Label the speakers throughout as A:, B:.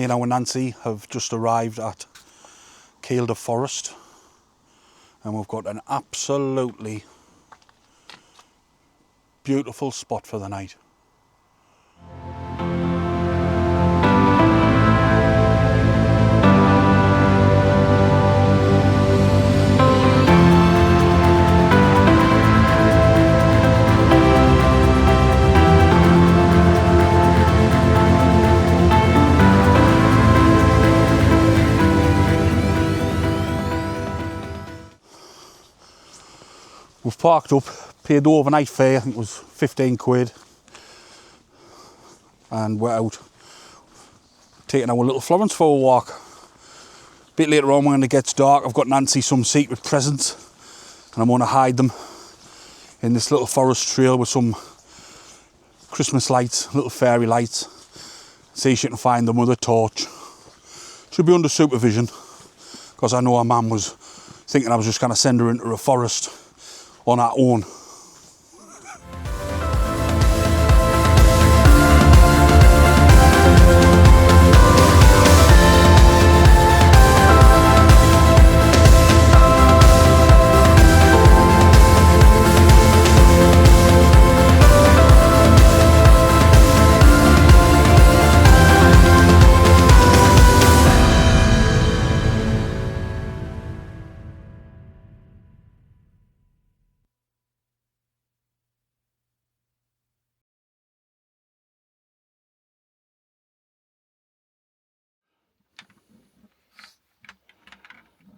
A: me and our Nancy have just arrived at Kielder Forest, and we've got an absolutely beautiful spot for the night. We've parked up, paid the overnight fare, I think it was 15 quid, and we're out taking our little Florence for a walk. A bit later on, when it gets dark, I've got Nancy some secret presents, and I'm going to hide them in this little forest trail with some Christmas lights, little fairy lights. See if she can find them with a torch. She'll be under supervision, because I know her mum was thinking I was just going to send her into a forest on our own.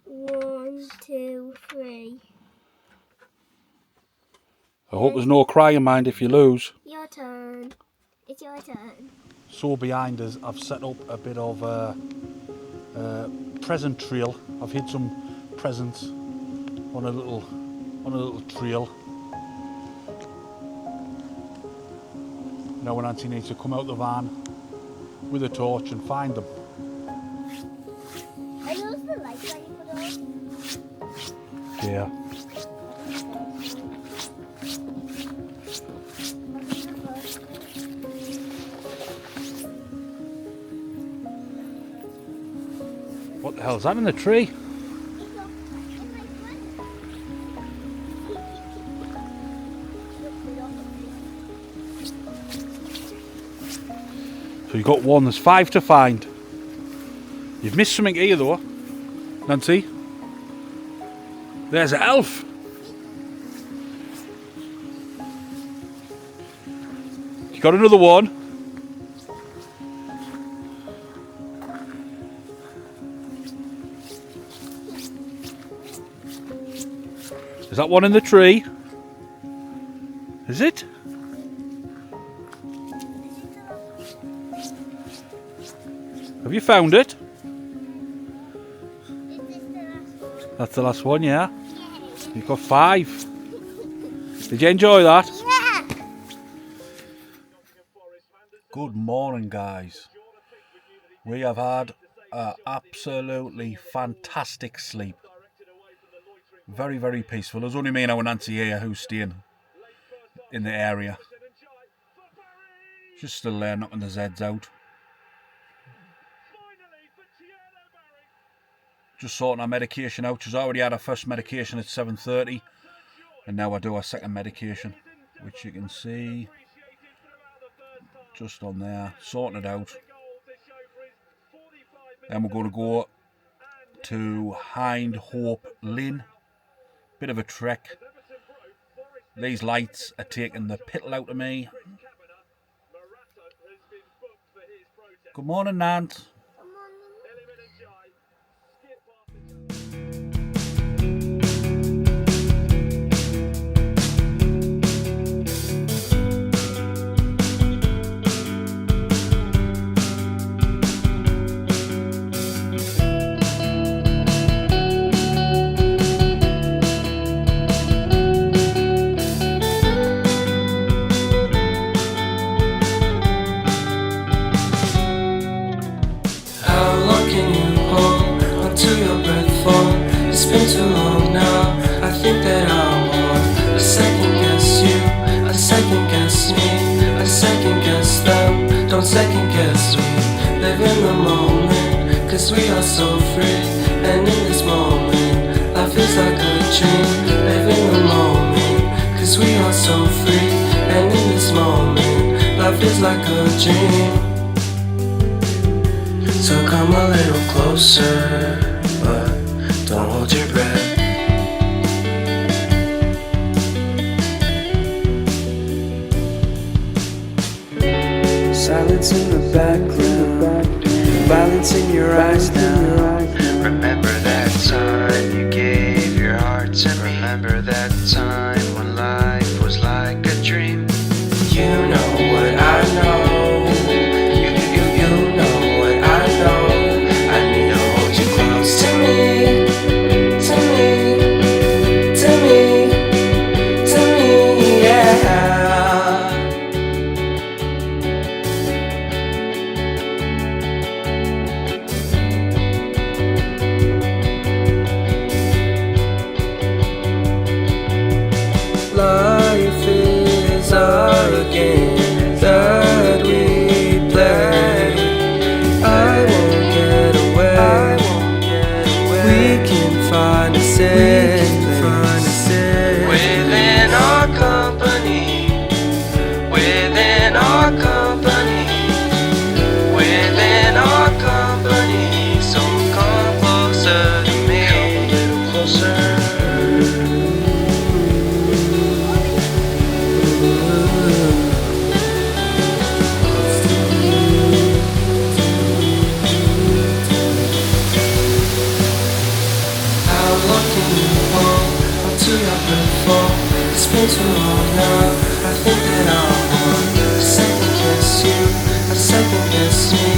B: One, two, three.
A: I hope there's no crying, mind, if you lose.
B: Your turn. It's your turn.
A: So behind us, I've set up a bit of a present trail. I've hid some presents on a little trail. Now Nancy needs to come out the van with a torch and find them.
B: Are those the lights that you put on?
A: Yeah. What the hell is that in the tree? So you got one, there's 5 to find. You've missed something here though, Nancy. There's an elf. You got another one. Is that one in the tree? Is it? Have you found it? That's the last one, yeah? You've got 5. Did you enjoy that?
B: Yeah.
A: Good morning, guys. We have had an absolutely fantastic sleep. Very, very peaceful. There's only me and our Nancy here who's staying in the area. Just still there knocking the Zeds out. Just sorting our medication out. She's already had her first medication at 7:30, and now I do our second medication, which you can see just on there, sorting it out. Then we're going to go to Hindhope Linn. Bit of a trek. These lights are taking the piddle out of me. Good morning, Nant.
C: Don't second guess me, live in the moment. 'cause we are so free. And in this moment, life is like a dream. Live in the moment, 'cause we are so free. And in this moment, life is like a dream. So come a little closer, but don't hold your breath. Silence in the background, violence in your eyes now. Remember that time you gave your heart to me. Remember that time when life was like a dream. You know what I know. You know what I know. I need to hold you close to me, to me, to me, to me, yeah. Life is a game that we play. I won't get away. We can find a safe within our company. Within our company. Within our company. So come closer to me. Come a little closer. It's been too long now. I think that I want to second guess you. I second guess me.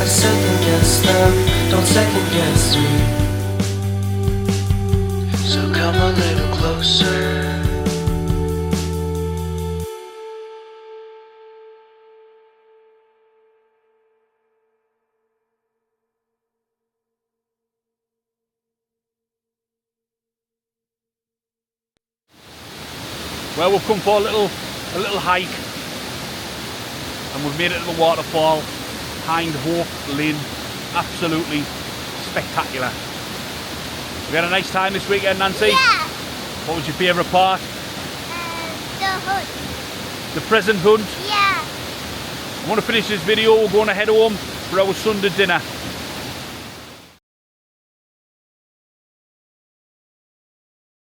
C: I second guess them. Don't second guess me. So come a little closer.
A: Well, we've come for a little hike, and we've made it to the waterfall, Hindhope Linn. Absolutely spectacular. We had a nice time this weekend, Nancy?
B: Yeah.
A: What was your favourite part?
B: The hood.
A: The present hunt.
B: Yeah.
A: I want to finish this video. We're going to head home for our Sunday dinner.